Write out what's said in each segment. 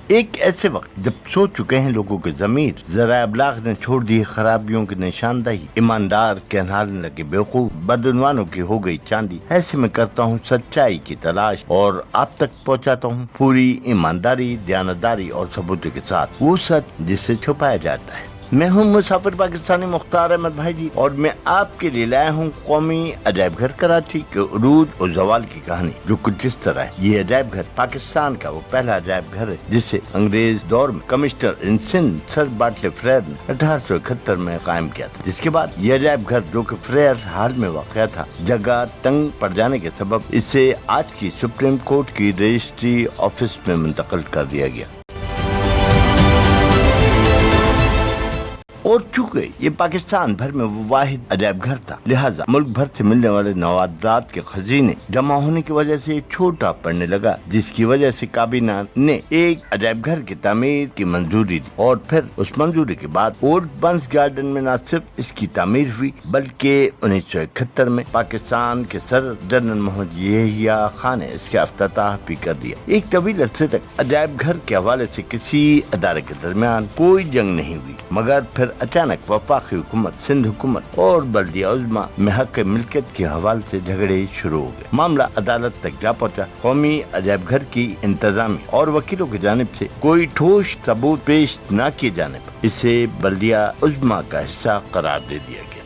ایک ایسے وقت جب سو چکے ہیں لوگوں کے ضمیر، ذرائع ابلاغ نے چھوڑ دی خرابیوں کی نشاندہی، ایماندار کہلانے لگے بیوقوف، بدعنوانوں کی ہو گئی چاندی، ایسے میں کرتا ہوں سچائی کی تلاش اور آپ تک پہنچاتا ہوں پوری ایمانداری، دیانتداری اور ثبوتوں کے ساتھ وہ سچ جس سے چھپایا جاتا ہے۔ میں ہوں مسافر پاکستانی مختار احمد بھائی جی، اور میں آپ کے لیے لایا ہوں قومی عجائب گھر کراچی کے عروج اور زوال کی کہانی، جو کچھ اس طرح ہے۔ یہ عجائب گھر پاکستان کا وہ پہلا عجائب گھر ہے جسے انگریز دور میں کمشنر ان سندھ سر باٹلے فریر نے 1871 میں قائم کیا تھا، جس کے بعد یہ عجائب گھر جو کہ فریر حال میں واقع تھا، جگہ تنگ پڑ جانے کے سبب اسے آج کی سپریم کورٹ کی رجسٹری آفس میں منتقل کر دیا گیا۔ اور چونکہ یہ پاکستان بھر میں وہ واحد عجائب گھر تھا، لہٰذا ملک بھر سے ملنے والے نوادرات کے خزینے جمع ہونے کی وجہ سے چھوٹا پڑنے لگا، جس کی وجہ سے کابینہ نے ایک عجائب گھر کی تعمیر کی منظوری دی، اور پھر اس منظوری کے بعد اولڈ بنس گارڈن میں نہ صرف اس کی تعمیر ہوئی بلکہ 1971 میں پاکستان کے صدر جنرل محمد یحییٰ خان نے اس کا افتتاح بھی کر دیا۔ ایک طویل عرصے تک عجائب گھر کے حوالے سے کسی ادارے کے درمیان کوئی جنگ نہیں ہوئی، مگر پھر اچانک وفاقی حکومت، سندھ حکومت اور بلدیہ عظمیٰ میں حق ملکیت کے حوالے سے جھگڑے شروع ہو گئے۔ معاملہ عدالت تک جا پہنچا۔ قومی عجائب گھر کی انتظامیہ اور وکیلوں کی جانب سے کوئی ٹھوس ثبوت پیش نہ کیے جانے پر اسے بلدیہ عظمیٰ کا حصہ قرار دے دیا گیا۔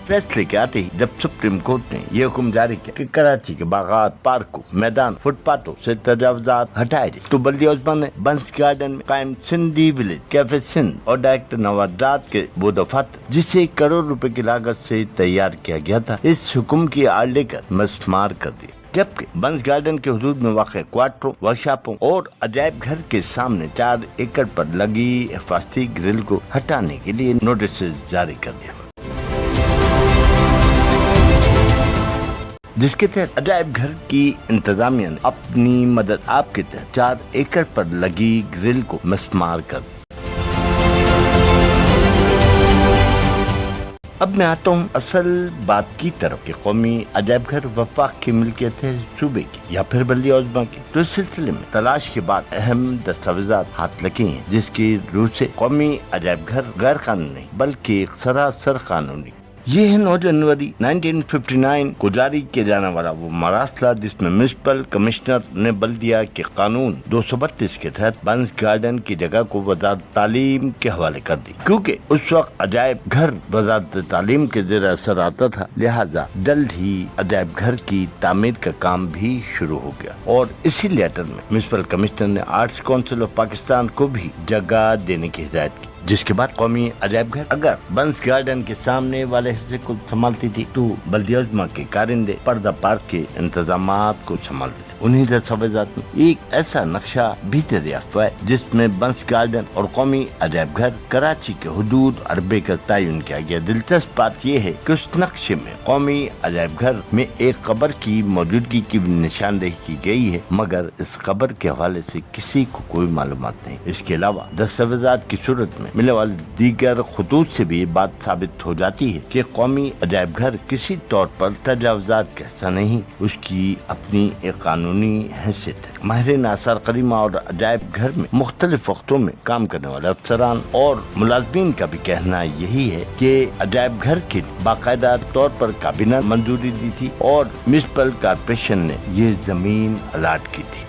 فیصلے کے آتے ہی جب سپریم کورٹ نے یہ حکم جاری کیا کہ کراچی کے باغات، پارکوں، میدان، فٹ پاتھوں سے تجاوزات ہٹائے جائیں، تو بلدیہ عظمیٰ نے بنس گارڈن میں قائم سندھی ولیج، کیفے سندھ اور ڈائریکٹر نوادرات کے وہ دفاتر، جسے 1 کروڑ روپے کی لاگت سے تیار کیا گیا تھا، اس حکم کی آڑ لے کر مسمار کر دیا، جبکہ بنس گارڈن کے حدود میں واقع کوارٹروں، ورکشاپوں اور عجائب گھر کے سامنے 4 ایکڑ پر لگی حفاظتی گرل کو ہٹانے کے لیے نوٹسز جاری کر دیا، جس کے تحت عجائب گھر کی انتظامیہ نے اپنی مدد آپ کے تحت 4 ایکڑ پر لگی گرل کو مسمار کر دیا۔ اب میں آتا ہوں اصل بات کی طرف کہ قومی عجائب گھر وفاق کی ملکیت ہے صوبے کی یا پھر بلدیہ عظمیٰ کی، تو اس سلسلے میں تلاش کے بعد اہم دستاویزات ہاتھ لگے ہیں، جس کی روح سے قومی عجائب گھر غیر قانونی بلکہ سراسر قانونی۔ یہ ہے 9 جنوری 1959 کو جاری کیا جانے والا وہ مراسلہ جس میں میونسپل کمشنر نے بلدیہ کے قانون 232 کے تحت بنس گارڈن کی جگہ کو وزارت تعلیم کے حوالے کر دی۔ کیونکہ اس وقت عجائب گھر وزارت تعلیم کے زیر اثر آتا تھا، لہٰذا جلد ہی عجائب گھر کی تعمیر کا کام بھی شروع ہو گیا، اور اسی لیٹر میں میونسپل کمشنر نے آرٹس کونسل آف پاکستان کو بھی جگہ دینے کی ہدایت کی، جس کے بعد قومی عجائب گھر اگر بنس گارڈن کے سامنے والے حصے کو سنبھالتی تھی تو بلدیہ عظمیٰ کے کارندے پردہ پارک کے انتظامات کو سنبھالتے تھے۔ انہی دستاویزات میں ایک ایسا نقشہ بھی دریافت ہوا ہے جس میں بنس گارڈن اور قومی عجائب گھر کراچی کے حدود عربے کا تعین کیا گیا۔ دلچسپ بات یہ ہے کہ اس نقشے میں قومی عجائب گھر میں ایک قبر کی موجودگی کی نشاندہی کی گئی ہے، مگر اس قبر کے حوالے سے کسی کو کوئی معلومات نہیں۔ اس کے علاوہ دستاویزات کی صورت میں ملنے والے دیگر خطوط سے بھی یہ بات ثابت ہو جاتی ہے کہ قومی عجائب گھر کسی طور پر تجاوزات کا حصہ نہیں، اس کی اپنی ایک قانونی حیثیت ہے۔ ماہرین آثار قدیمہ اور عجائب گھر میں مختلف وقتوں میں کام کرنے والے افسران اور ملازمین کا بھی کہنا یہی ہے کہ عجائب گھر کے باقاعدہ طور پر کابینہ منظوری دی تھی اور میونسپل کارپوریشن نے یہ زمین الاٹ کی تھی۔